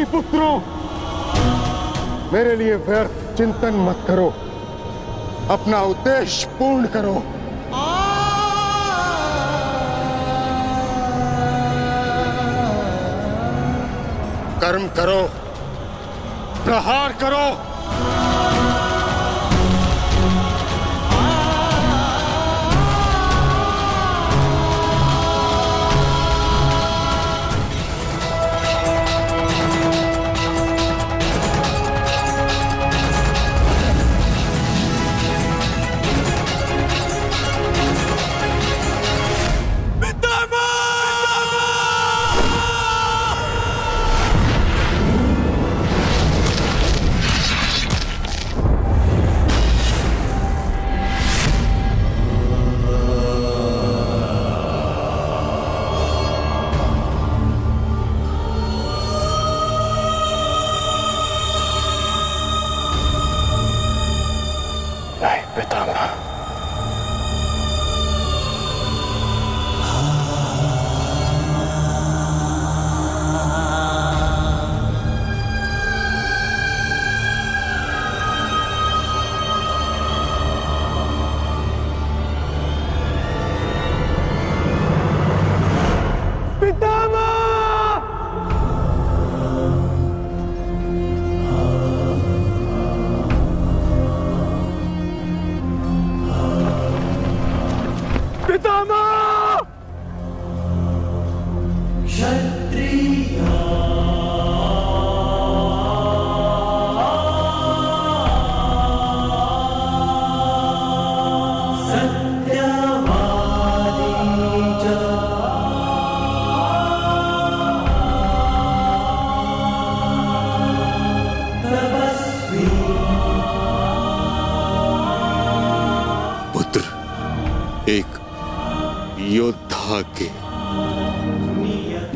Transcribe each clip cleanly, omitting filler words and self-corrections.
पुत्रों, मेरे लिए व्यर्थ चिंतन मत करो, अपना उद्देश्य पूर्ण करो। कर्म करो, प्रहार करो।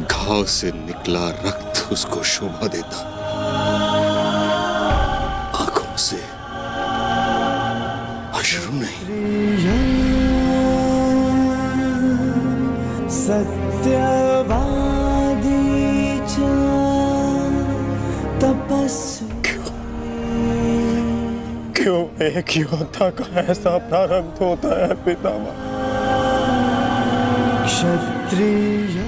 घाव से निकला रक्त उसको शोभा देता, आंखों से अश्रु नहीं। सत्यवादी च तपस्वी। क्यों एक योद्धा का ऐसा प्रारब्ध होता है पितामह? क्षत्रिय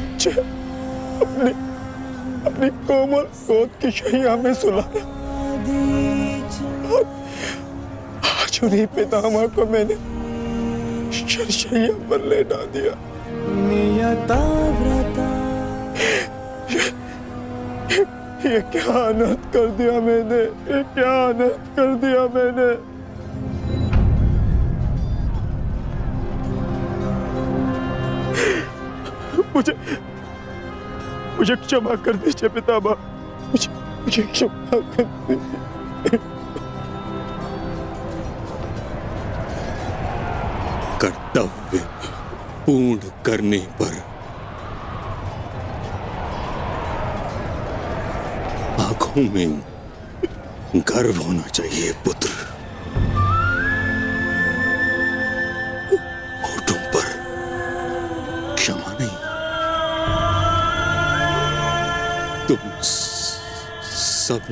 अपनी कोमल गोद की शैया में सुलाया। आज उन्हीं पितामह को मैंने शरशैया पर लेटा दिया। नियता व्रता। ये क्या अनर्थ कर दिया मैंने, ये क्या अनर्थ कर दिया मैंने। मुझे क्षमा कर दीजिए पितामह, मुझे क्षमा कर दीजिए। कर्तव्य पूर्ण करने पर आंखों में गर्व होना चाहिए पुत्र। होठों पर क्षमा नहीं। तुम सब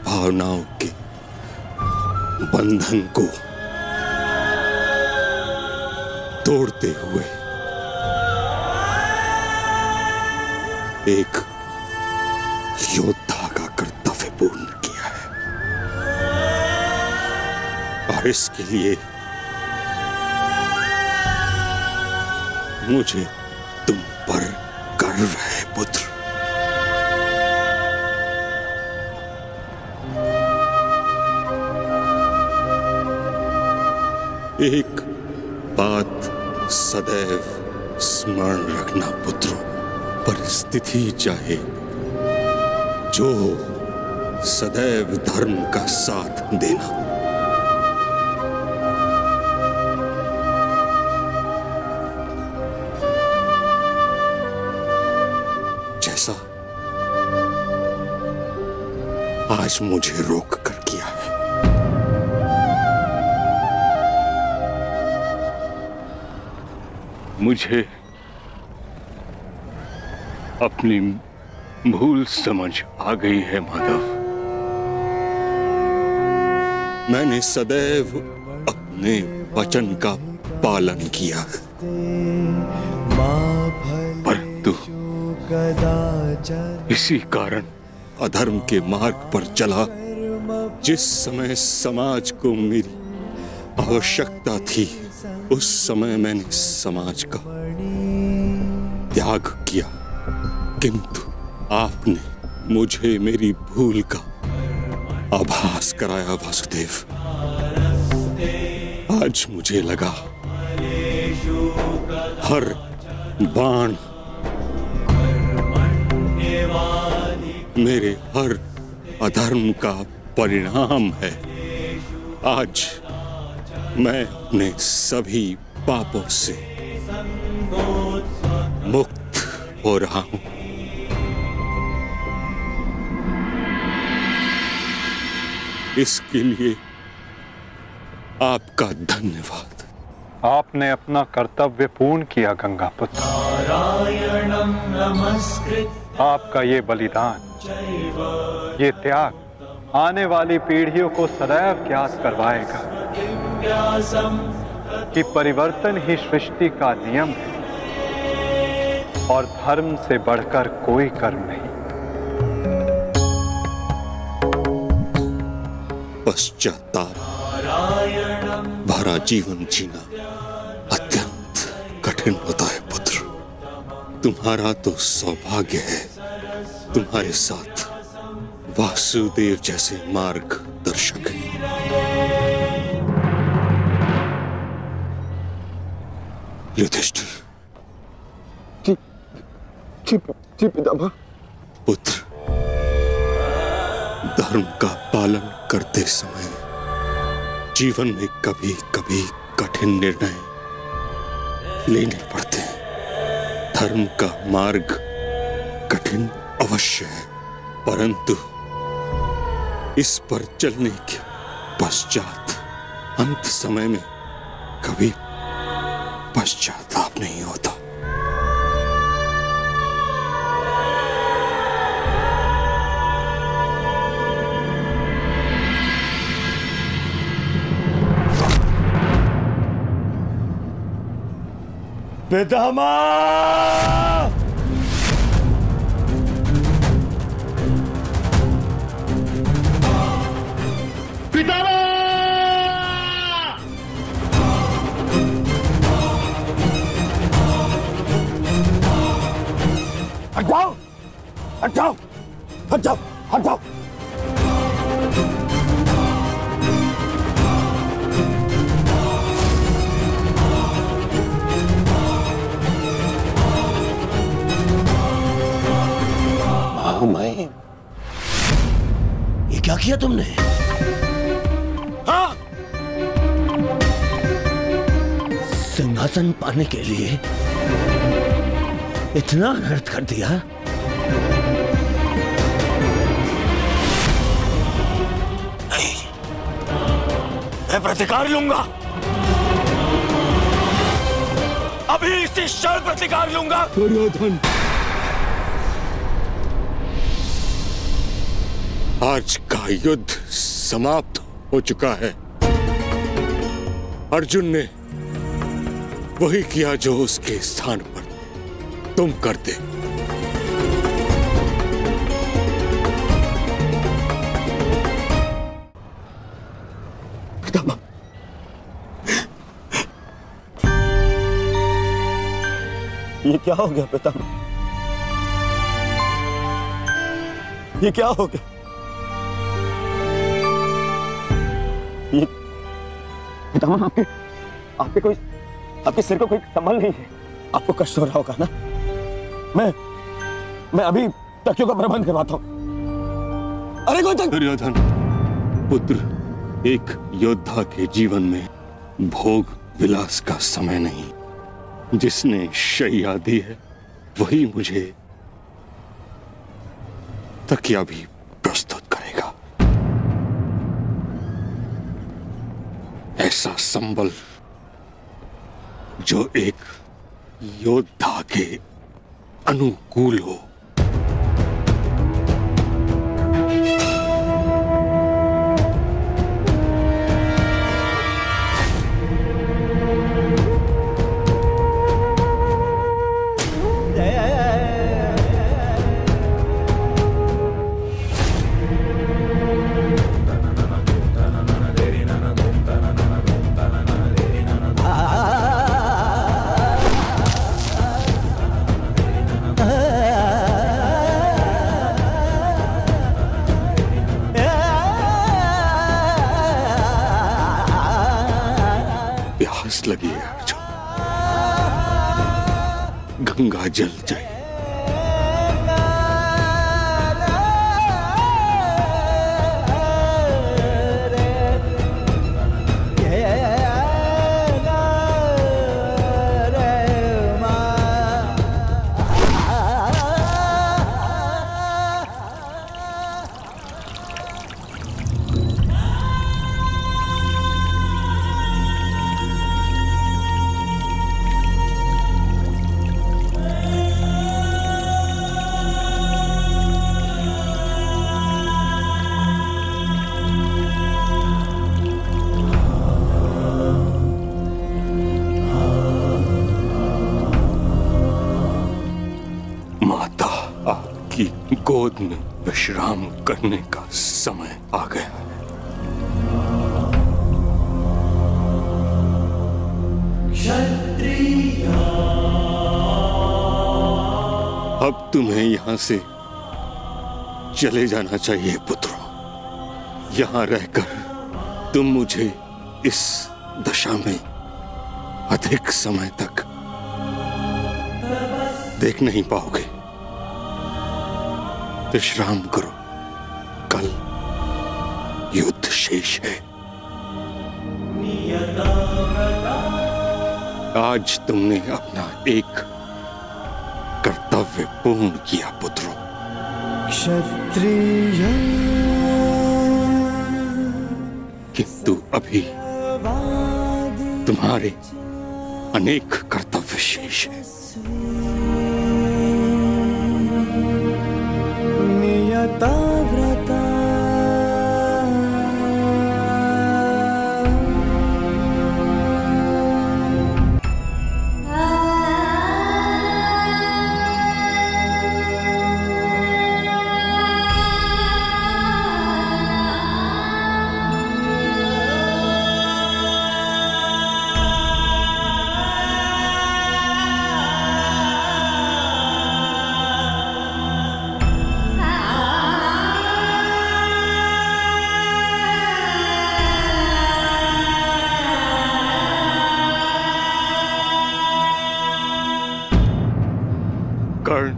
भावनाओं के बंधन को तोड़ते हुए एक योद्धा का कर्तव्य पूर्ण किया है, और इसके लिए मुझे तुम पर गर्व है पुत्र। एक बात सदैव स्मरण रखना पुत्रों, परिस्थिति चाहे जो सदैव धर्म का साथ देना। जैसा आज मुझे रोक कर किया है। मुझे अपनी भूल समझ आ गई है माधव। मैंने सदैव अपने वचन का पालन किया है, परंतु इसी कारण अधर्म के मार्ग पर चला। जिस समय समाज को मेरी आवश्यकता थी, उस समय मैंने समाज का त्याग किया, किंतु आपने मुझे मेरी भूल का आभास कराया वासुदेव। आज मुझे लगा हर बाण मेरे हर अधर्म का परिणाम है। आज मैं अपने सभी पापों से मुक्त हो रहा हूं। इसके लिए आपका धन्यवाद। आपने अपना कर्तव्य पूर्ण किया गंगापुत्र। आपका ये बलिदान, ये त्याग आने वाली पीढ़ियों को सदैव ज्ञात करवाएगा कि परिवर्तन ही सृष्टि का नियम है और धर्म से बढ़कर कोई कर्म नहीं। पश्चाताप भरा जीवन जीना अत्यंत कठिन होता है पुत्र। तुम्हारा तो सौभाग्य है, तुम्हारे साथ वासुदेव जैसे मार्गदर्शक हैं। युधिष्ठिर। जी पितामह। पुत्र, धर्म का पालन करते समय जीवन में कभी कभी कठिन निर्णय लेने पड़ते हैं। धर्म का मार्ग कठिन अवश्य है, परंतु इस पर चलने के पश्चात अंत समय में कभी पश्चाताप नहीं होता। पितामह! हट जाओ, हट जाओ, हट जाओ, हट जाओ। मैं ये क्या किया तुमने? हाँ? सिंहासन पाने के लिए इतना अनर्थ कर दिया? नहीं, मैं प्रतिकार लूंगा। अभी इसी क्षण प्रतिकार लूंगा। दुर्योधन, आज का युद्ध समाप्त हो चुका है। अर्जुन ने वही किया जो उसके स्थान पर तुम करते। पितामह, ये क्या हो गया पितामह? ये क्या हो गया? पितामह, आपके सिर को कोई संभल नहीं है। आपको कष्ट हो रहा होगा ना? मैं अभी तकियों का प्रबंध करवाता हूं। अरे कोई तक... दुर्योधन पुत्र, एक योद्धा के जीवन में भोग विलास का समय नहीं। जिसने शैया दी है वही मुझे तकिया भी प्रस्तुत करेगा। ऐसा संबल जो एक योद्धा के अनुकूल हो। गंगा जल जाए। गोद में विश्राम करने का समय आ गया है। अब तुम्हें यहां से चले जाना चाहिए पुत्रों। यहां रहकर तुम मुझे इस दशा में अधिक समय तक देख नहीं पाओगे। विश्राम करो, कल युद्ध शेष है। आज तुमने अपना एक कर्तव्य पूर्ण किया पुत्रों। क्षत्रिय किंतु अभी तुम्हारे अनेक कर्तव्य शेष हैं। नियताव्रता कर्ण,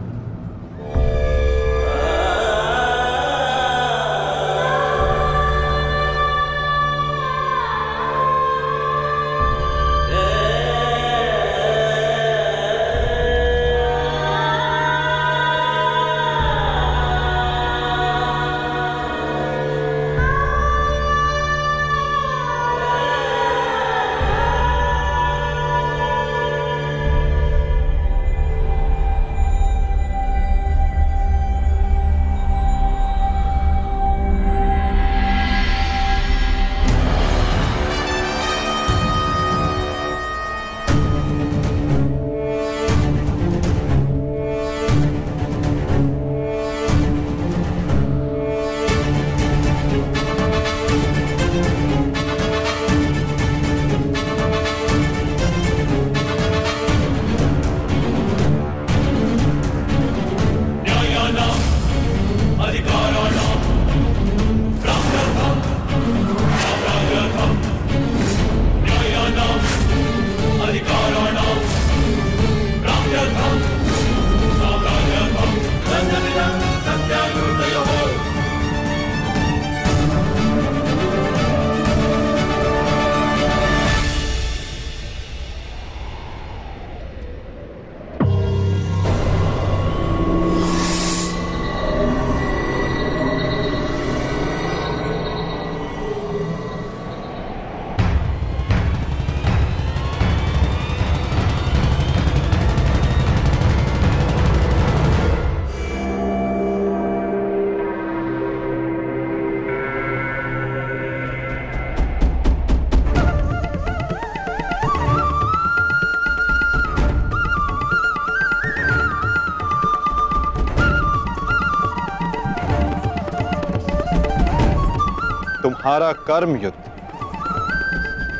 तुम्हारा कर्म युद्ध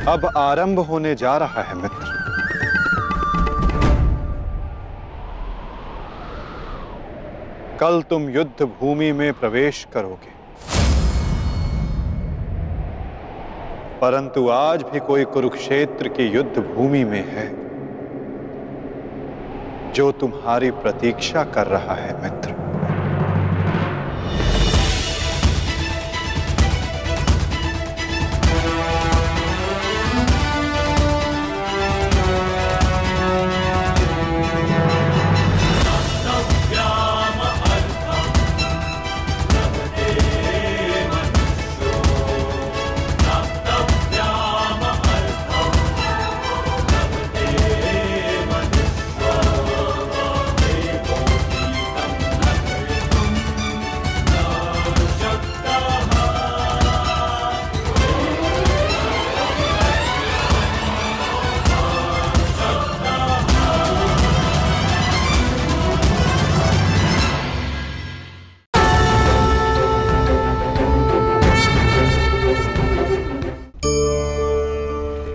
अब आरंभ होने जा रहा है मित्र। कल तुम युद्ध भूमि में प्रवेश करोगे, परंतु आज भी कोई कुरुक्षेत्र की युद्ध भूमि में है जो तुम्हारी प्रतीक्षा कर रहा है मित्र।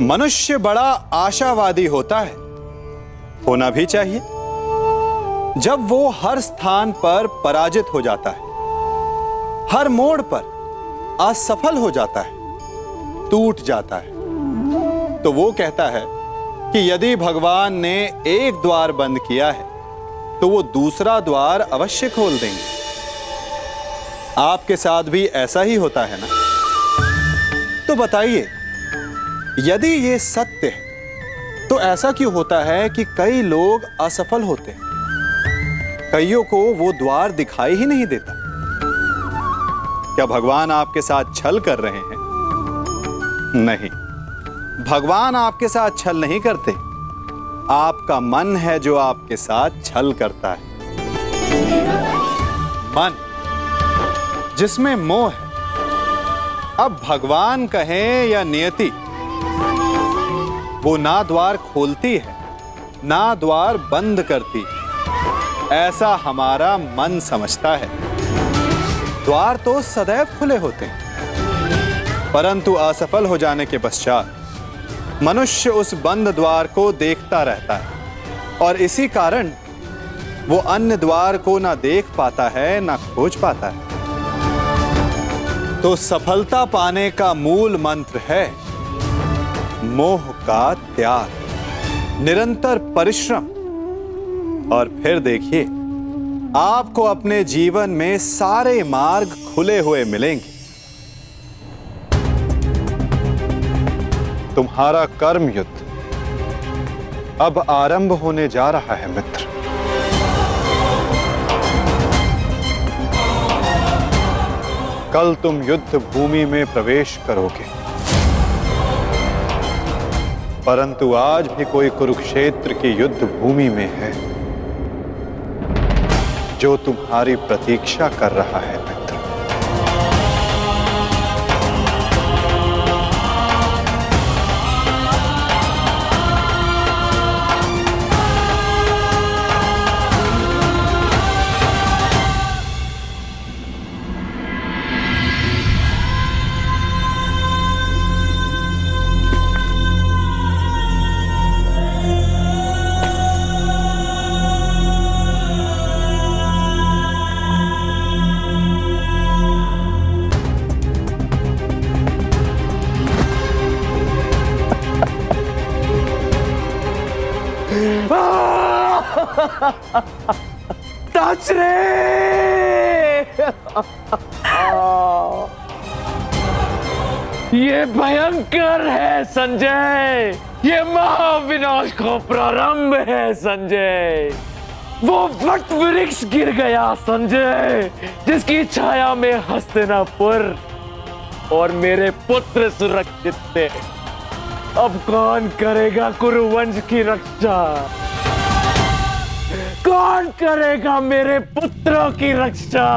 मनुष्य बड़ा आशावादी होता है, होना भी चाहिए। जब वो हर स्थान पर पराजित हो जाता है, हर मोड़ पर असफल हो जाता है, टूट जाता है, तो वो कहता है कि यदि भगवान ने एक द्वार बंद किया है तो वो दूसरा द्वार अवश्य खोल देंगे। आपके साथ भी ऐसा ही होता है ना? तो बताइए, यदि ये सत्य है तो ऐसा क्यों होता है कि कई लोग असफल होते हैं? कईयों को वो द्वार दिखाई ही नहीं देता। क्या भगवान आपके साथ छल कर रहे हैं? नहीं, भगवान आपके साथ छल नहीं करते। आपका मन है जो आपके साथ छल करता है। मन जिसमें मोह है। अब भगवान कहें या नियति, वो ना द्वार खोलती है ना द्वार बंद करती है, ऐसा हमारा मन समझता है। द्वार तो सदैव खुले होते हैं, परंतु असफल हो जाने के पश्चात मनुष्य उस बंद द्वार को देखता रहता है और इसी कारण वो अन्य द्वार को ना देख पाता है ना खोज पाता है। तो सफलता पाने का मूल मंत्र है मोह का त्याग, निरंतर परिश्रम। और फिर देखिए, आपको अपने जीवन में सारे मार्ग खुले हुए मिलेंगे। तुम्हारा कर्म युद्ध अब आरंभ होने जा रहा है मित्र। कल तुम युद्ध भूमि में प्रवेश करोगे, परंतु आज भी कोई कुरुक्षेत्र की युद्ध भूमि में है जो तुम्हारी प्रतीक्षा कर रहा है मित्र। टच रे! ये भयंकर है संजय, ये महाविनाश का प्रारंभ है संजय। वो वट वृक्ष गिर गया संजय, जिसकी छाया में हस्तिनापुर और मेरे पुत्र सुरक्षित थे। अब कौन करेगा कुरुवंश की रक्षा? कौन करेगा मेरे पुत्रों की रक्षा?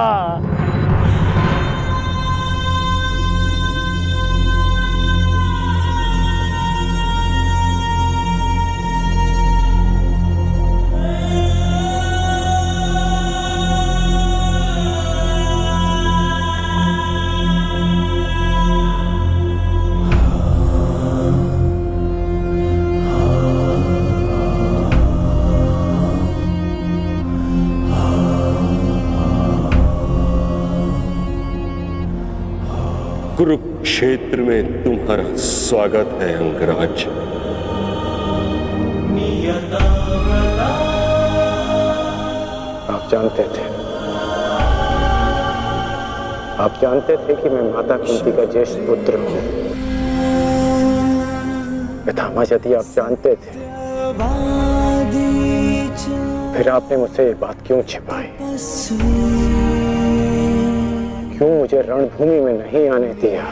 कुरुक्षेत्र में तुम्हारा स्वागत है अंगराज। जानते थे। आप जानते थे कि मैं माता कुंती का ज्येष्ठ पुत्र हूं। पितामह, यदि आप जानते थे फिर आपने मुझसे ये बात क्यों छिपाई? क्यों मुझे रणभूमि में नहीं आने दिया?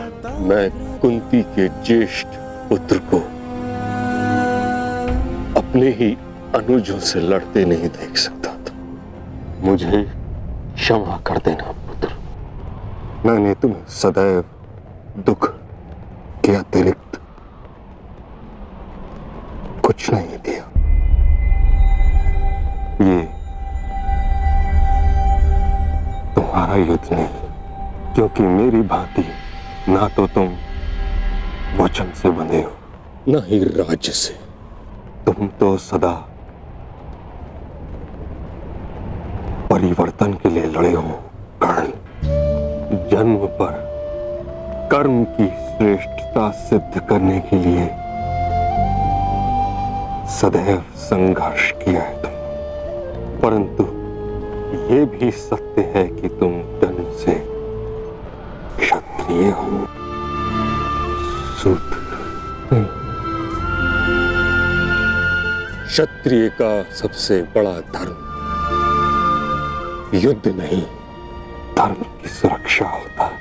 मैं कुंती के ज्येष्ठ पुत्र को अपने ही अनुजों से लड़ते नहीं देख सकता था। मुझे क्षमा कर देना पुत्र। मैंने तुम्हें सदैव दुख के अतिरिक्त कुछ नहीं दिया। ये तुम्हारा युद्ध नहीं, क्योंकि मेरी भांति ना तो तुम वचन से बंधे हो, न ही राज्य से। तुम तो सदा परिवर्तन के लिए लड़े हो कर्ण। जन्म पर कर्म की श्रेष्ठता सिद्ध करने के लिए सदैव संघर्ष किया है तुम। परंतु ये भी सत्य है कि तुम जन्म से क्षत्रिय हो, शूद्र नहीं। क्षत्रिय का सबसे बड़ा धर्म युद्ध नहीं, धर्म की सुरक्षा होता है।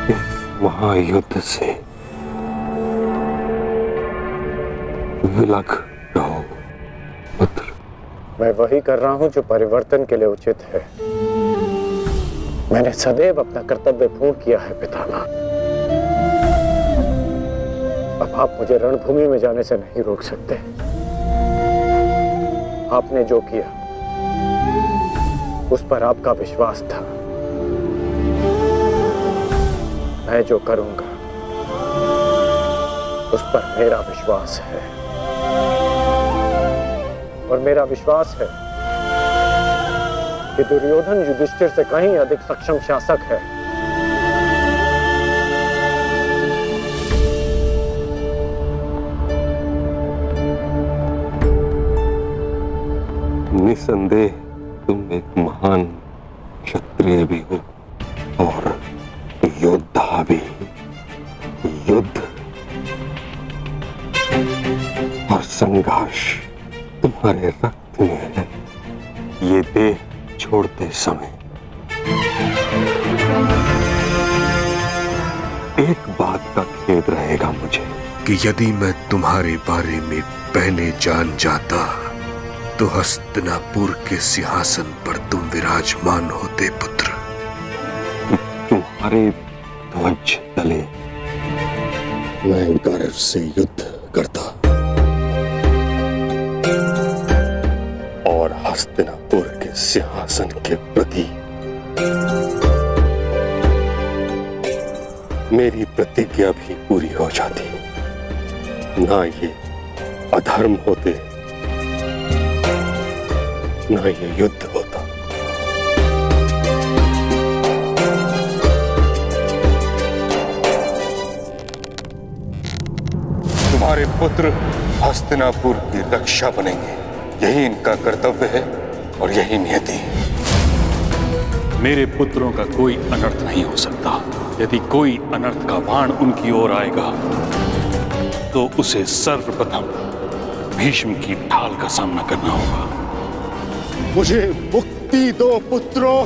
इस महायुद्ध से विलग रहो पुत्र। मैं वही कर रहा हूं जो परिवर्तन के लिए उचित है। मैंने सदैव अपना कर्तव्य पूर्ण किया है पितामह। अब आप मुझे रणभूमि में जाने से नहीं रोक सकते। आपने जो किया उस पर आपका विश्वास था। मैं जो करूंगा उस पर मेरा विश्वास है, और मेरा विश्वास है कि दुर्योधन युधिष्ठिर से कहीं अधिक सक्षम शासक है। निसंदेह तुम एक महान क्षत्रिय भी हो और योद्धा भी। युद्ध और संघर्ष तुम्हारे रक्त में है। ये देह छोड़ते समय एक बात का खेद रहेगा मुझे कि यदि मैं तुम्हारे बारे में पहले जान जाता तो हस्तिनापुर के सिंहासन पर तुम विराजमान होते पुत्र। तुम्हारे ध्वज तले मैं गर्व से युद्ध करता और हस्तिनापुर के सिंहासन के प्रति मेरी प्रतिज्ञा भी पूरी हो जाती। ना ये अधर्म होते, ना ये युद्ध होता। तुम्हारे पुत्र हस्तिनापुर की रक्षा बनेंगे, यही इनका कर्तव्य है और यही नियति है। मेरे पुत्रों का कोई अनर्थ नहीं हो सकता। यदि कोई अनर्थ का बाण उनकी ओर आएगा तो उसे सर्वप्रथम भीष्म की ढाल का सामना करना होगा। मुझे मुक्ति दो पुत्रों।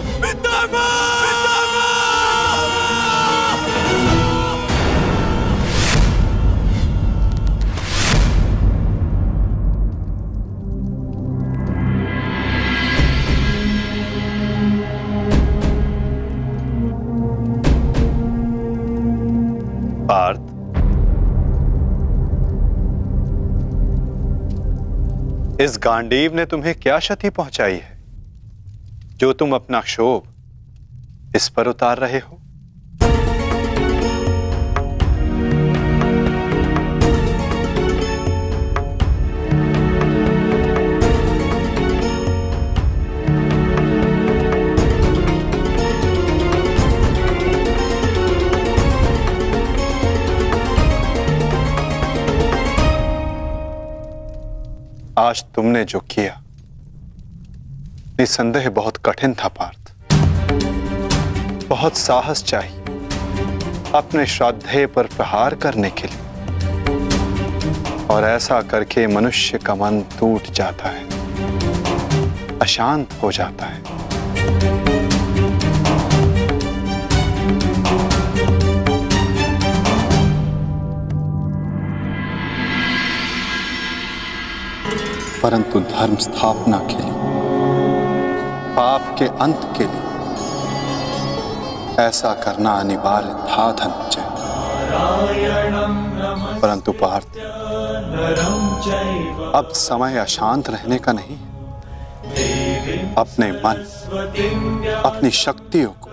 पार्थ, इस गांडीव ने तुम्हें क्या क्षति पहुंचाई है जो तुम अपना क्षोभ इस पर उतार रहे हो? आज तुमने जो किया निसंदेह बहुत कठिन था पार्थ। बहुत साहस चाहिए अपने श्राद्धेय पर प्रहार करने के लिए, और ऐसा करके मनुष्य का मन टूट जाता है, अशांत हो जाता है। परंतु धर्म स्थापना के लिए, पाप के अंत के लिए ऐसा करना अनिवार्य था धनंजय। परंतु पार्थ, अब समय अशांत रहने का नहीं, अपने मन, अपनी शक्तियों को,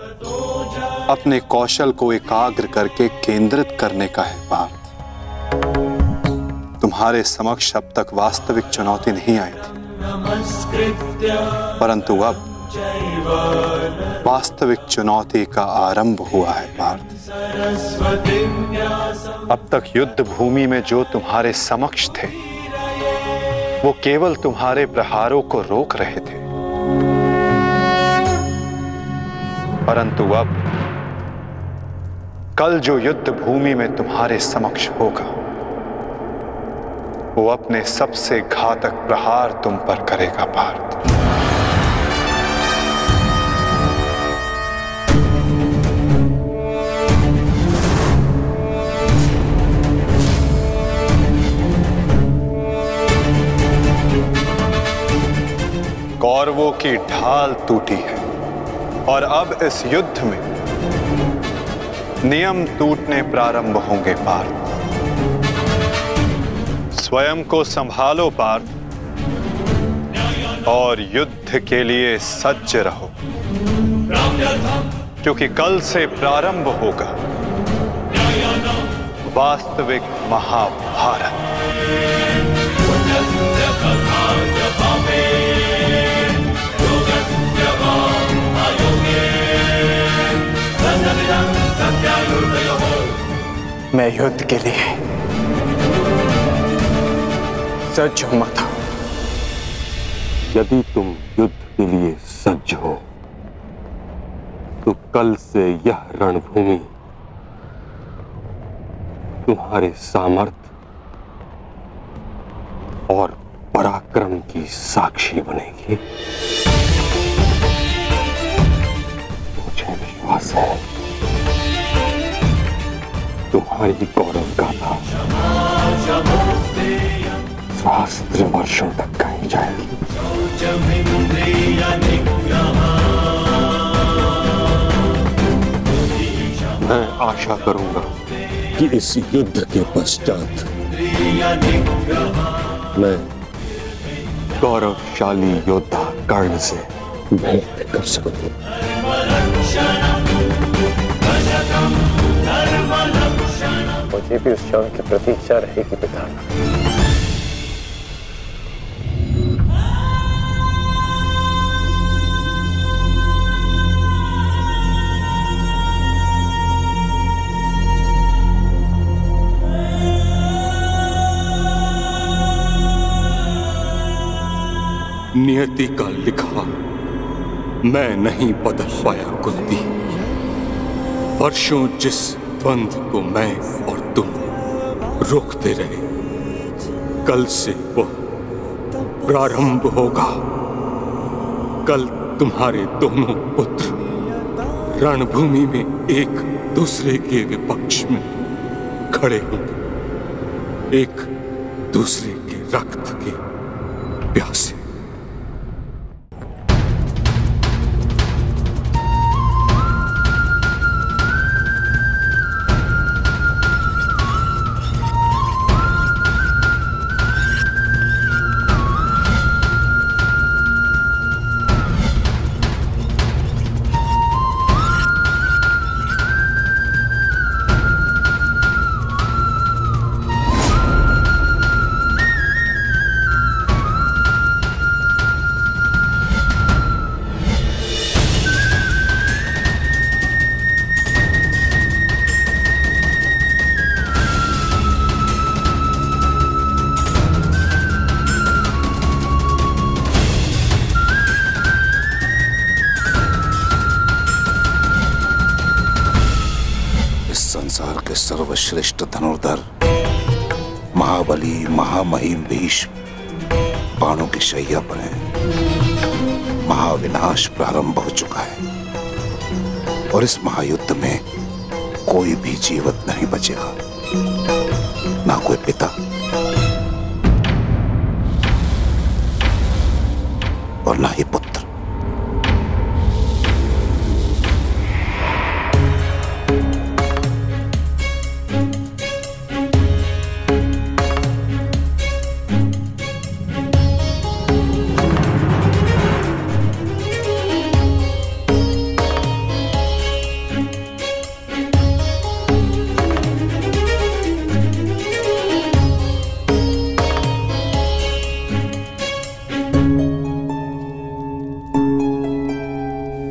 अपने कौशल को एकाग्र करके केंद्रित करने का है पार्थ। तुम्हारे समक्ष अब तक वास्तविक चुनौती नहीं आई थी, परंतु अब वास्तविक चुनौती का आरंभ हुआ है पार्थ। अब तक युद्ध भूमि में जो तुम्हारे समक्ष थे, वो केवल तुम्हारे प्रहारों को रोक रहे थे, परंतु अब कल जो युद्ध भूमि में तुम्हारे समक्ष होगा, वो अपने सबसे घातक प्रहार तुम पर करेगा पार्थ। कौरवों की ढाल टूटी है और अब इस युद्ध में नियम टूटने प्रारंभ होंगे पार्थ। स्वयं को संभालो पार्थ, और युद्ध के लिए सज्ज रहो, क्योंकि कल से प्रारंभ होगा वास्तविक महाभारत। मैं युद्ध के लिए सज्ज हूं माता। यदि तुम युद्ध के लिए सज्ज हो, तो कल से यह रणभूमि तुम्हारे सामर्थ्य और पराक्रम की साक्षी बनेगी। मुझे विश्वास है तुम्हारी गौरव गाथा सहस्त्र वर्षों तक गाई जाएगी। मैं आशा करूंगा कि इस युद्ध के पश्चात मैं गौरवशाली योद्धा कर्ण से भेंट कर सकूं। मुझे भी उस क्षण की प्रतीक्षा रहेगी पिता। नियति का लिखा मैं नहीं बदल पाया कुंती। वर्षों जिस द्वंद्व को मैं और तुम रोकते रहे, कल से वो प्रारंभ होगा। कल तुम्हारे दोनों पुत्र रणभूमि में एक दूसरे के विपक्ष में खड़े होंगे, एक दूसरे के रक्त के प्यासे। सर्वश्रेष्ठ धनुर्धर महाबली महामहिम भीष्म बाणों की शैया पर हैं। महाविनाश प्रारंभ हो चुका है और इस महायुद्ध में कोई भी जीवित नहीं बचेगा, ना कोई पिता और ना ही पुत्र।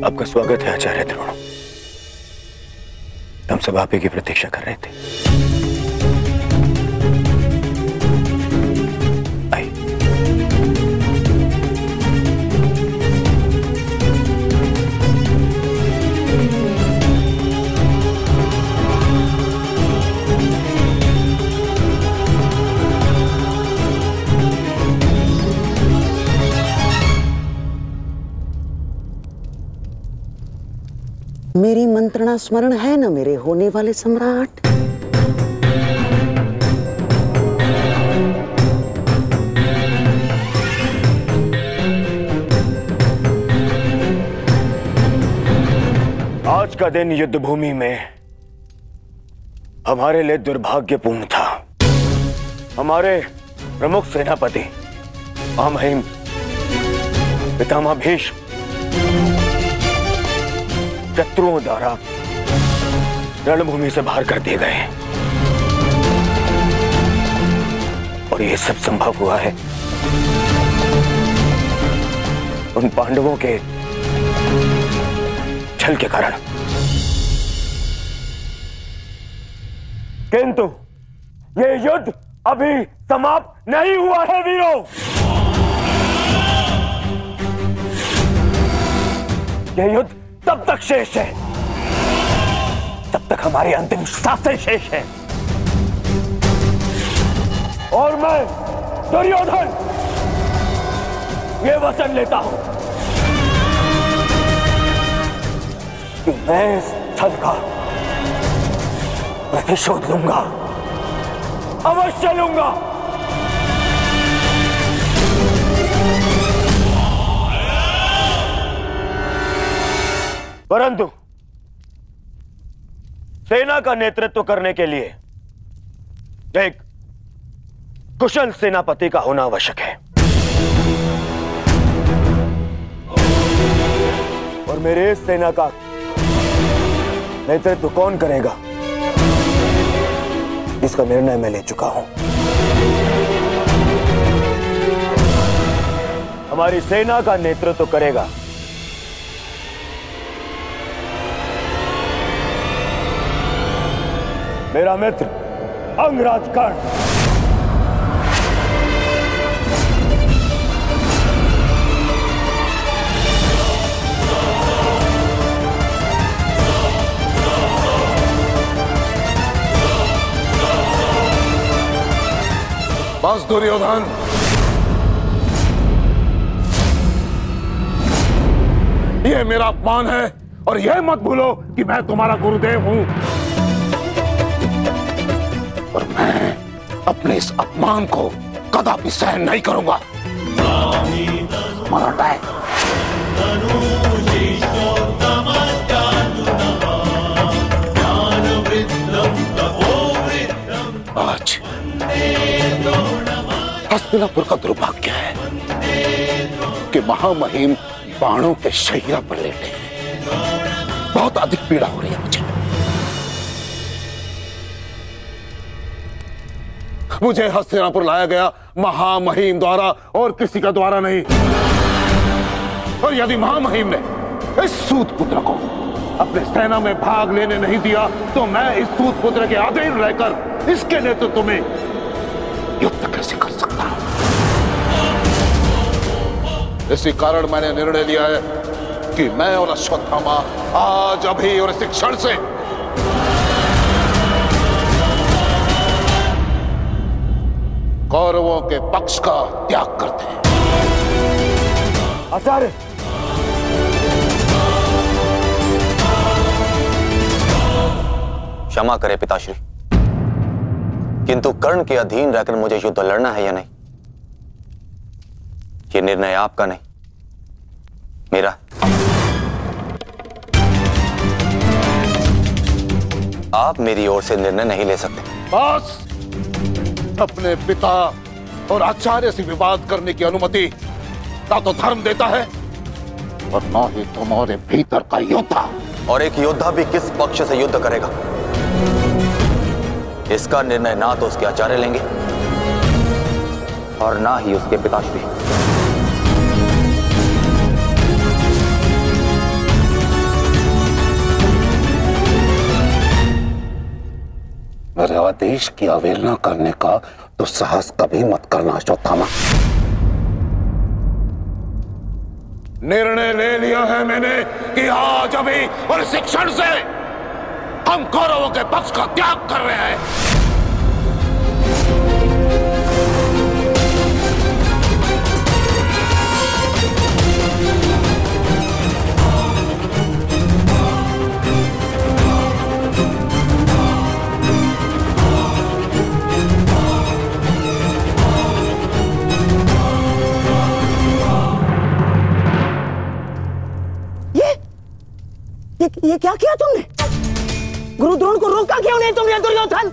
आपका स्वागत है आचार्य द्रोण। हम सब आप ही की प्रतीक्षा कर रहे थे। आइए। मेरी मंत्रणा स्मरण है ना मेरे होने वाले सम्राट? आज का दिन युद्ध भूमि में हमारे लिए दुर्भाग्यपूर्ण था। हमारे प्रमुख सेनापति महामहिम पितामह भीष्म शत्रुओं द्वारा रणभूमि से बाहर कर दिए गए और यह सब संभव हुआ है उन पांडवों के छल के कारण। किंतु यह युद्ध अभी समाप्त नहीं हुआ है वीरों। यह युद्ध तब तक शेष है तब तक हमारी अंतिम सांसें शेष है। और मैं दुर्योधन ये वचन लेता हूं कि मैं इस छल का प्रतिशोध लूंगा, अवश्य लूंगा। परंतु सेना का नेतृत्व करने के लिए एक कुशल सेनापति का होना आवश्यक है और मेरे इस सेना का नेतृत्व कौन करेगा इसका निर्णय मैं ले चुका हूं। हमारी सेना का नेतृत्व करेगा मेरा मित्र अंगराज कर्ण। बस दुर्योधन, यह मेरा अपमान है और यह मत भूलो कि मैं तुम्हारा गुरुदेव हूं और मैं अपने इस अपमान को कदापि सहन नहीं करूंगा। स्मरण है आज हस्तिनापुर का दुर्भाग्य है कि महामहिम बाणों के शैया पर लेटे हैं। बहुत अधिक पीड़ा हो रही है मुझे हस्तिनापुर लाया गया महामहिम द्वारा और किसी का द्वारा नहीं। और यदि महामहिम ने इस सूत पुत्र को अपने सेना में भाग लेने नहीं दिया तो मैं इस सूत पुत्र के अधीन रहकर इसके नेतृत्व में युद्ध कैसे कर सकता हूं। इसी कारण मैंने निर्णय लिया है कि मैं और अश्वत्थामा आज अभी और इसी क्षण से कौरवों के पक्ष का त्याग करते हैं। आचार्य, क्षमा करें पिताश्री, किंतु कर्ण के अधीन रहकर मुझे युद्ध लड़ना है या नहीं, ये निर्णय आपका नहीं, मेरा। आप मेरी ओर से निर्णय नहीं ले सकते। बस, अपने पिता और आचार्य से विवाद करने की अनुमति ना तो धर्म देता है और ना ही तुम्हारे भीतर का योद्धा। और एक योद्धा भी किस पक्ष से युद्ध करेगा, इसका निर्णय ना तो उसके आचार्य लेंगे और ना ही उसके पिताश्री। मेरे आदेश की अवहेलना करने का तो साहस कभी मत करना अश्वत्थामा। निर्णय ले लिया है मैंने कि आज अभी और इस क्षण से हम कौरवों के पक्ष का त्याग कर रहे हैं। ये क्या किया तुमने? गुरुद्रोण को रोका क्यों नहीं तुमने दुर्योधन?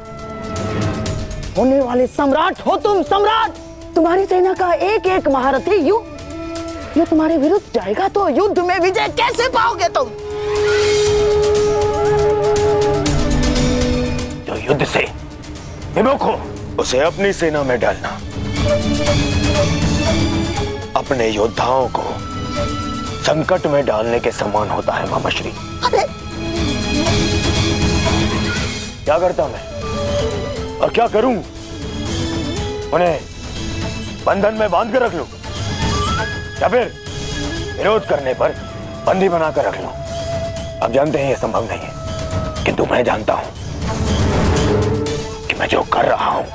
होने वाले सम्राट हो तुम, सम्राट। तुम्हारी सेना का एक एक महारथी ये तुम्हारे विरुद्ध जाएगा तो युद्ध में विजय कैसे पाओगे तुम? जो युद्ध से विमुख हो उसे अपनी सेना में डालना अपने योद्धाओं को संकट में डालने के समान होता है मामाश्री। अरे क्या करता मैं और क्या करूं? उन्हें बंधन में बांध कर रख लूं या फिर विरोध करने पर बंदी बनाकर रख लूं? आप जानते हैं यह संभव नहीं है, किंतु मैं जानता हूं कि मैं जो कर रहा हूं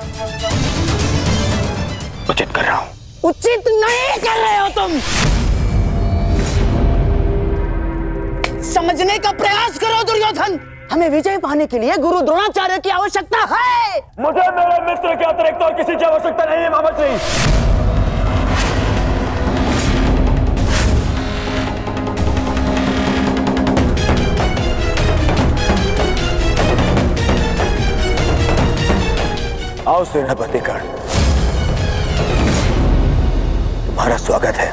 उचित कर रहा हूं। उचित नहीं कर रहे हो तुम। समझने का प्रयास करो दुर्योधन। हमें विजय पाने के लिए गुरु द्रोणाचार्य की आवश्यकता है। मुझे मेरे मित्र के अतिरिक्त और किसी की आवश्यकता नहीं है मामाश्री। आओ सेनापति कर्ण, तुम्हारा स्वागत है।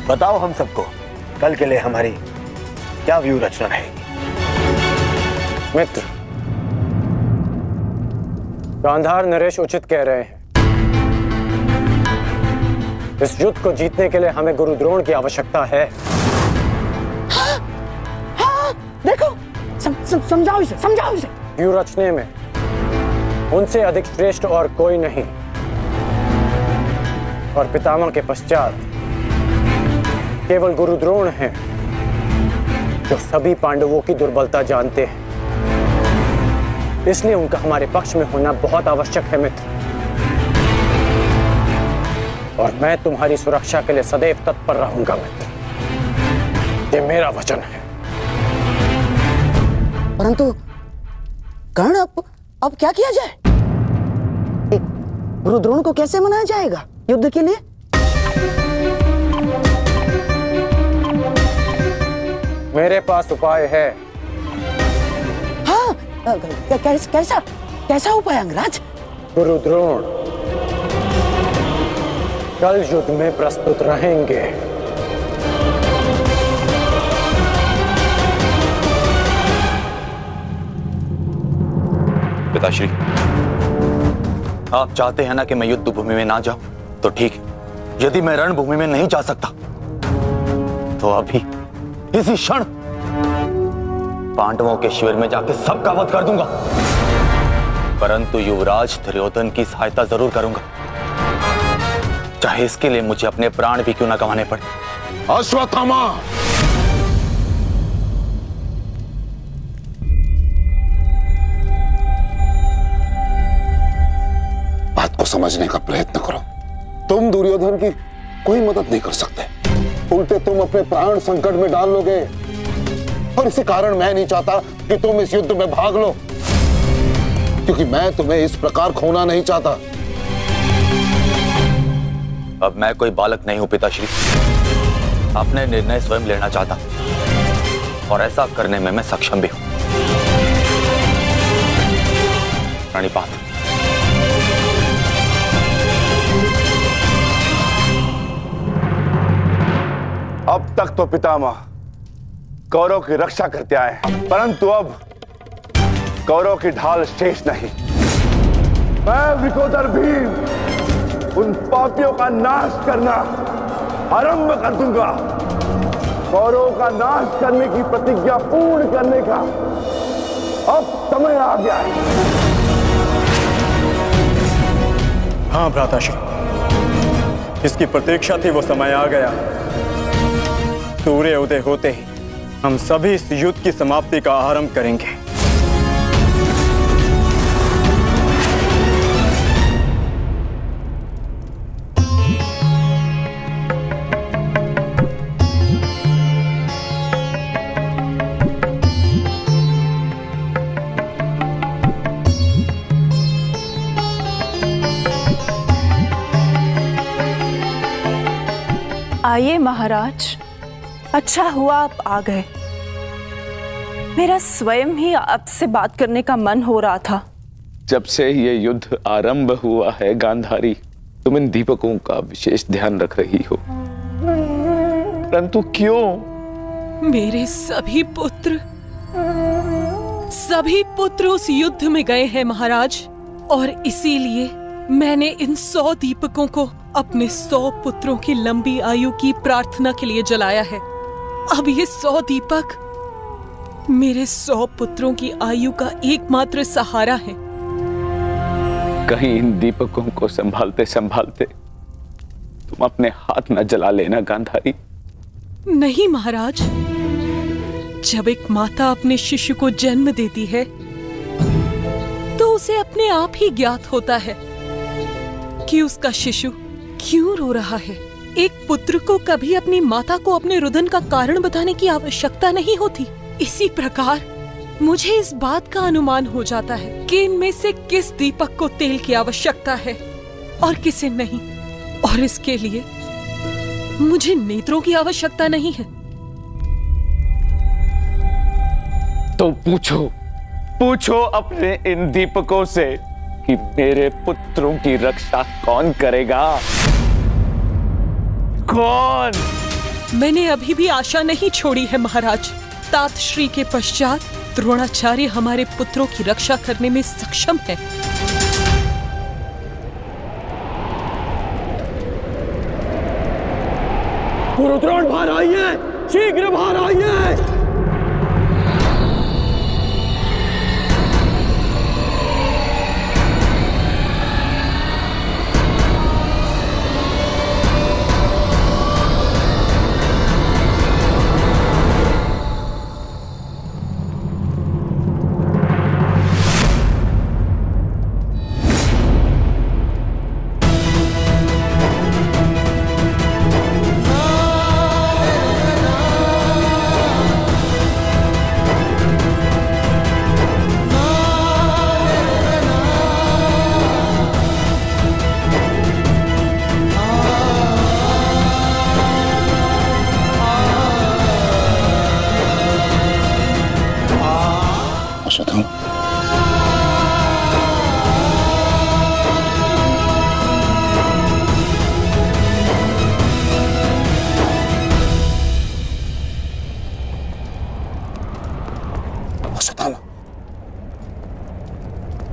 बताओ हम सबको कल के लिए हमारी क्या व्यू रचना रहेगी? मित्र, गांधार नरेश उचित कह रहे हैं। इस युद्ध को जीतने के लिए हमें गुरु द्रोण की आवश्यकता है। हाँ, देखो, समझाओ इसे, समझाओ इसे। व्यू रचने में उनसे अधिक श्रेष्ठ और कोई नहीं, और पितामह के पश्चात केवल गुरु द्रोण हैं जो सभी पांडवों की दुर्बलता जानते हैं। इसलिए उनका हमारे पक्ष में होना बहुत आवश्यक है मित्र। और मैं तुम्हारी सुरक्षा के लिए सदैव तत्पर रहूंगा मित्र, ये मेरा वचन है। परंतु कर्ण, अब क्या किया जाए? गुरु द्रोण को कैसे मनाया जाएगा युद्ध के लिए? मेरे पास उपाय है। हाँ, कैसा उपाय अंगराज? गुरु द्रोण कल युद्ध में प्रस्तुत रहेंगे। पिताश्री, आप चाहते हैं ना कि मैं युद्ध भूमि में ना जाऊं, तो ठीक है। यदि मैं रणभूमि में नहीं जा सकता तो अभी इसी क्षण पांडवों के शिविर में जाकर सबका वध कर दूंगा, परंतु युवराज दुर्योधन की सहायता जरूर करूंगा, चाहे इसके लिए मुझे अपने प्राण भी क्यों ना गंवाने पड़े। अश्वत्थामा, समझने का प्रयत्न करो। तुम दुर्योधन की कोई मदद नहीं कर सकते, उल्टे तुम अपने प्राण संकट में डाल लोगे। और इसी कारण मैं नहीं चाहता कि तुम इस युद्ध में भाग लो, क्योंकि मैं तुम्हें इस प्रकार खोना नहीं चाहता। अब मैं कोई बालक नहीं हूं पिताश्री, अपने निर्णय स्वयं लेना चाहता और ऐसा करने में मैं सक्षम भी हूं। प्रणिपात। अब तक तो पितामह कौरव की रक्षा करते आए, परंतु अब कौरव की ढाल शेष नहीं। मैं विकोदर भीम उन पापियों का नाश करना आरंभ कर दूंगा। कौरव का नाश करने की प्रतिज्ञा पूर्ण करने का अब समय आ गया है। हाँ भ्राताश्री, जिसकी प्रतीक्षा थी वो समय आ गया। सूर्य उदय होते ही हम सभी इस युद्ध की समाप्ति का आरंभ करेंगे। आइए महाराज, अच्छा हुआ आप आ गए। मेरा स्वयं ही आपसे बात करने का मन हो रहा था। जब से ये युद्ध आरंभ हुआ है गांधारी, तुम इन दीपकों का विशेष ध्यान रख रही हो, परंतु क्यों? मेरे सभी पुत्र उस युद्ध में गए हैं महाराज, और इसीलिए मैंने इन 100 दीपकों को अपने 100 पुत्रों की लंबी आयु की प्रार्थना के लिए जलाया है। अब ये 100 दीपक मेरे 100 पुत्रों की आयु का एकमात्र सहारा है। कहीं इन दीपकों को संभालते संभालते तुम अपने हाथ न जला लेना गांधारी। नहीं महाराज, जब एक माता अपने शिशु को जन्म देती है तो उसे अपने आप ही ज्ञात होता है कि उसका शिशु क्यों रो रहा है। एक पुत्र को कभी अपनी माता को अपने रुदन का कारण बताने की आवश्यकता नहीं होती। इसी प्रकार मुझे इस बात का अनुमान हो जाता है कि इनमें से किस दीपक को तेल की आवश्यकता है और किसे नहीं, और इसके लिए मुझे नेत्रों की आवश्यकता नहीं है। तो पूछो अपने इन दीपकों से कि मेरे पुत्रों की रक्षा कौन करेगा? कौन? मैंने अभी भी आशा नहीं छोड़ी है महाराज। तात श्री के पश्चात द्रोणाचार्य हमारे पुत्रों की रक्षा करने में सक्षम है। गुरुद्रोण बाहर आइए, शीघ्र बाहर आइए।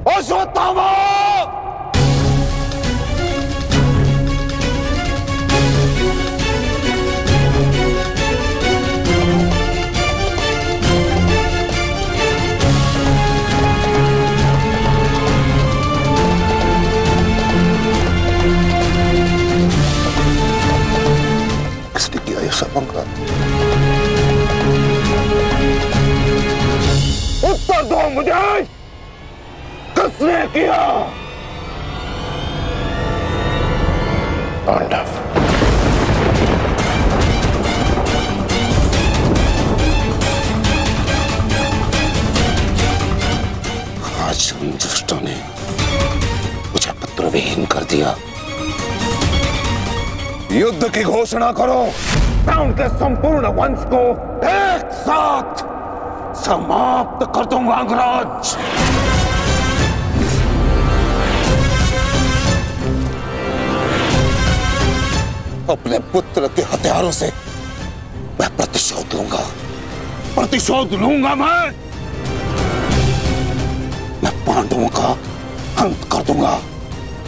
अश्वत्थामा! किसने किया ये सब पंगा? उत्तर दो मुझे, किसने किया? युद्ध की घोषणा करो। मैं उनके संपूर्ण वंश को एक साथ समाप्त कर दूंगा अंगराज। अपने पुत्र के हथियारों से मैं प्रतिशोध लूंगा, प्रतिशोध लूंगा। मैं पांडवों का अंत कर दूंगा,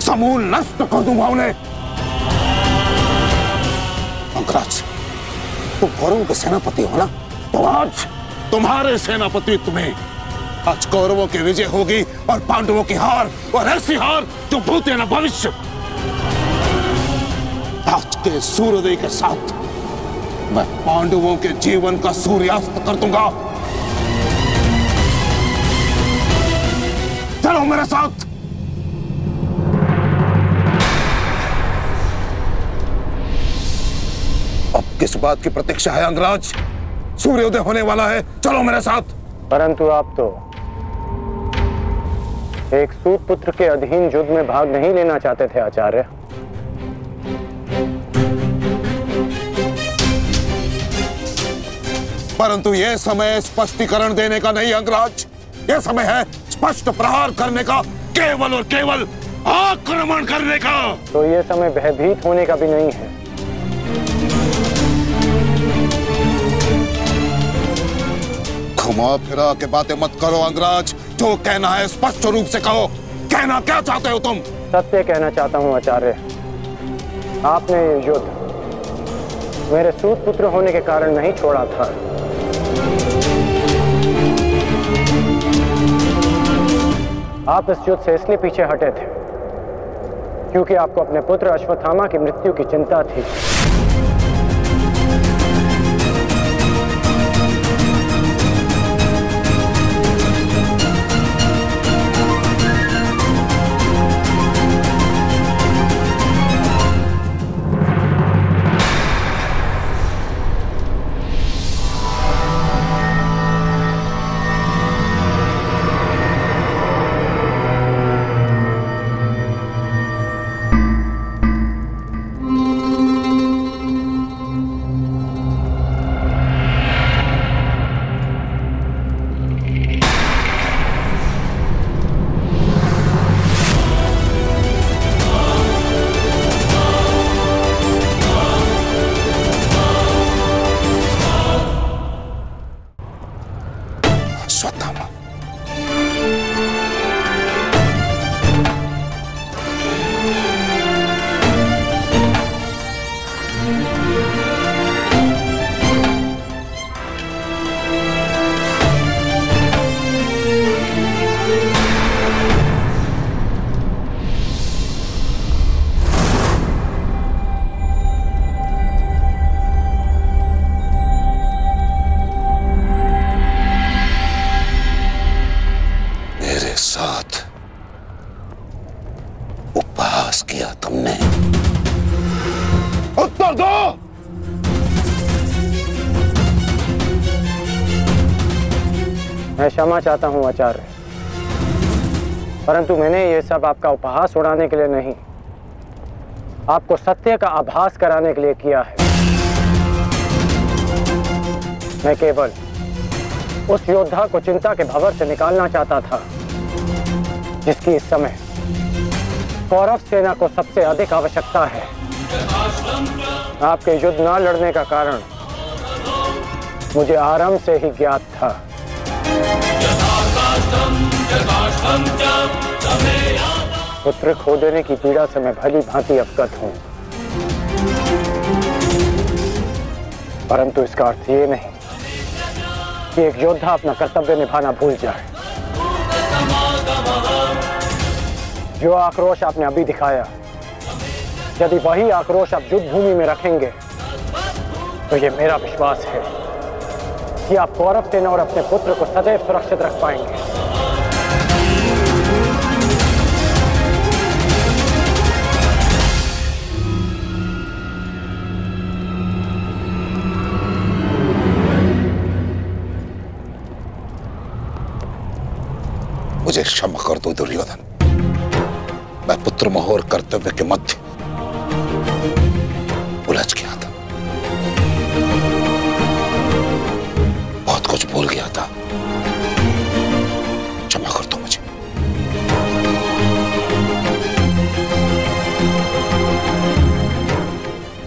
समूल नष्ट कर दूंगा उन्हें। अंगराज, तुम कौरवों के सेनापति हो ना, तो आज तुम्हारे सेनापति तुम्हें आज कौरवों की विजय होगी और पांडवों की हार, और ऐसी हार जो भूत है ना भविष्य। आज के सूर्योदय के साथ मैं पांडवों के जीवन का सूर्यास्त कर दूंगा। चलो मेरे साथ। अब किस बात की प्रतीक्षा है अंगराज? सूर्योदय होने वाला है, चलो मेरे साथ। परंतु आप तो एक सूत पुत्र के अधीन युद्ध में भाग नहीं लेना चाहते थे आचार्य। परंतु यह समय स्पष्टीकरण देने का नहीं अंगराज, यह समय है स्पष्ट प्रहार करने का, केवल और केवल आक्रमण करने का। तो यह समय भयभीत होने का भी नहीं है। घुमा फिरा के बातें मत करो अंगराज, जो कहना है स्पष्ट रूप से कहो। कहना क्या चाहते हो तुम? सत्य कहना चाहता हूं आचार्य। आपने ये युद्ध मेरे सूत पुत्र होने के कारण नहीं छोड़ा था। आप इस युद्ध से इसलिए पीछे हटे थे क्योंकि आपको अपने पुत्र अश्वत्थामा की मृत्यु की चिंता थी। मैं क्षमा चाहता हूं आचार्य, परंतु मैंने ये सब आपका उपहास उड़ाने के लिए नहीं, आपको सत्य का आभास कराने के लिए किया है। मैं केवल उस योद्धा को चिंता के भंवर से निकालना चाहता था जिसकी इस समय कौरव सेना को सबसे अधिक आवश्यकता है। आपके युद्ध न लड़ने का कारण मुझे आरंभ से ही ज्ञात था। पुत्र खो देने की पीड़ा से मैं भली भांति अवगत हूं, परंतु इसका अर्थ ये नहीं कि एक योद्धा अपना कर्तव्य निभाना भूल जाए। जो आक्रोश आपने अभी दिखाया, यदि वही आक्रोश आप युद्ध भूमि में रखेंगे तो ये मेरा विश्वास है कि आप कौरव सेना और अपने पुत्र को सदैव सुरक्षित रख पाएंगे। मुझे क्षमा कर दो दुर्योधन, मैं पुत्र मोह और कर्तव्य के मध्य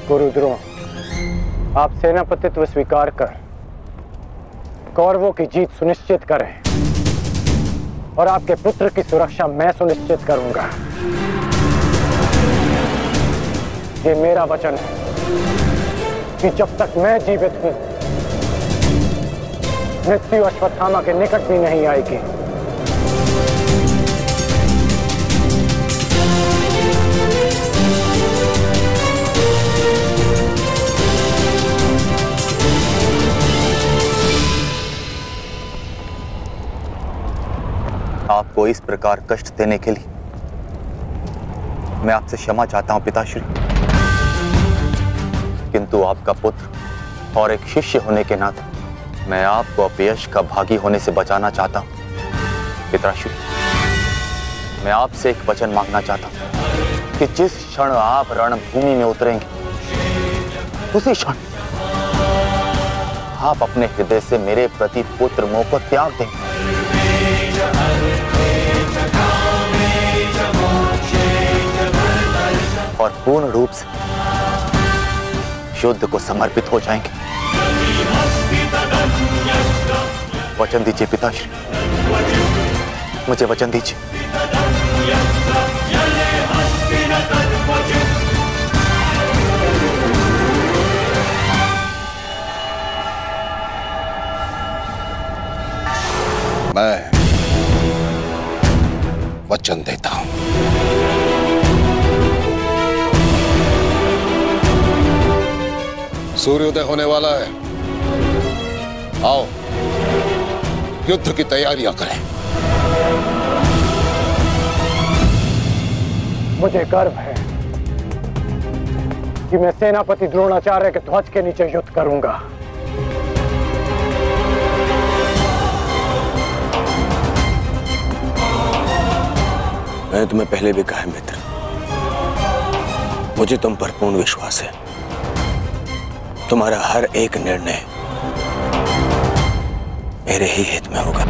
गुरुद्रोण, आप सेनापतित्व स्वीकार कर कौरवों की जीत सुनिश्चित करें और आपके पुत्र की सुरक्षा मैं सुनिश्चित करूंगा। ये मेरा वचन है कि जब तक मैं जीवित हूं, मृत्यु अश्वत्थामा के निकट भी नहीं आएगी। आपको इस प्रकार कष्ट देने के लिए मैं आपसे क्षमा चाहता हूं पिताश्री, किंतु आपका पुत्र और एक शिष्य होने के नाते मैं आपको अपयश का भागी होने से बचाना चाहता हूं। पिताश्री, मैं आपसे एक वचन मांगना चाहता हूं कि जिस क्षण आप रणभूमि में उतरेंगे, उसी क्षण आप अपने हृदय से मेरे प्रति पुत्र मोह को त्याग देंगे और पूर्ण रूप से युद्ध को समर्पित हो जाएंगे। वचन दीजिए पिताश्री, मुझे वचन दीजिए। मैं वचन देता हूं। सूर्योदय होने वाला है, आओ युद्ध की तैयारियां करें। मुझे गर्व है कि मैं सेनापति द्रोणाचार्य के ध्वज के नीचे युद्ध करूंगा। मैंने तुम्हें पहले भी कहा है मित्र, मुझे तुम पर पूर्ण विश्वास है। तुम्हारा हर एक निर्णय मेरे ही हित में होगा।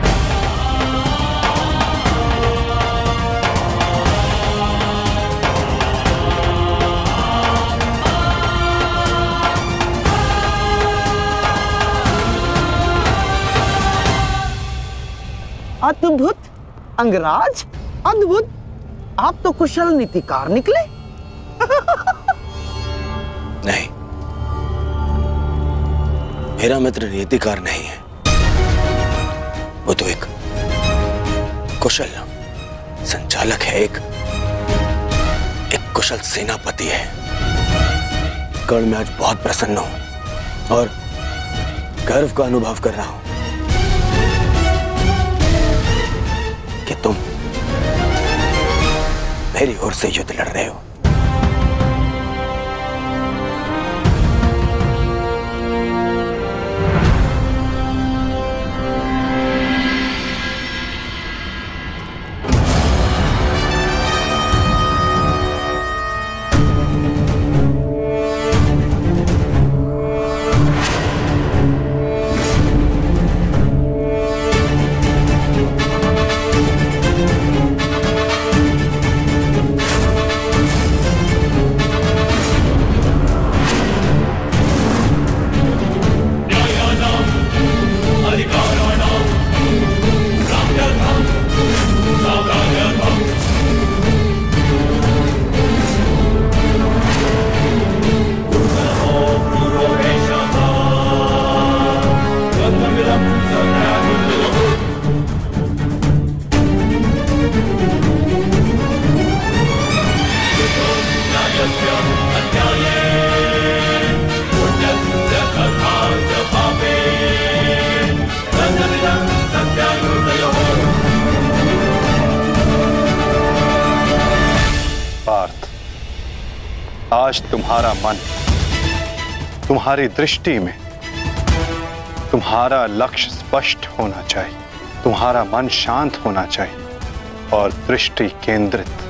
अद्भुत अंगराज, अद्भुत। आप तो कुशल नीतिकार निकले। नहीं, मेरा मित्र नीतिकार नहीं है, वो तो एक कुशल संचालक है, एक कुशल सेनापति है। कर्ण, मैं आज बहुत प्रसन्न हूं और गर्व का अनुभव कर रहा हूं कि तुम मेरी ओर से युद्ध लड़ रहे हो। आज तुम्हारा मन, तुम्हारी दृष्टि में तुम्हारा लक्ष्य स्पष्ट होना चाहिए, तुम्हारा मन शांत होना चाहिए और दृष्टि केंद्रित।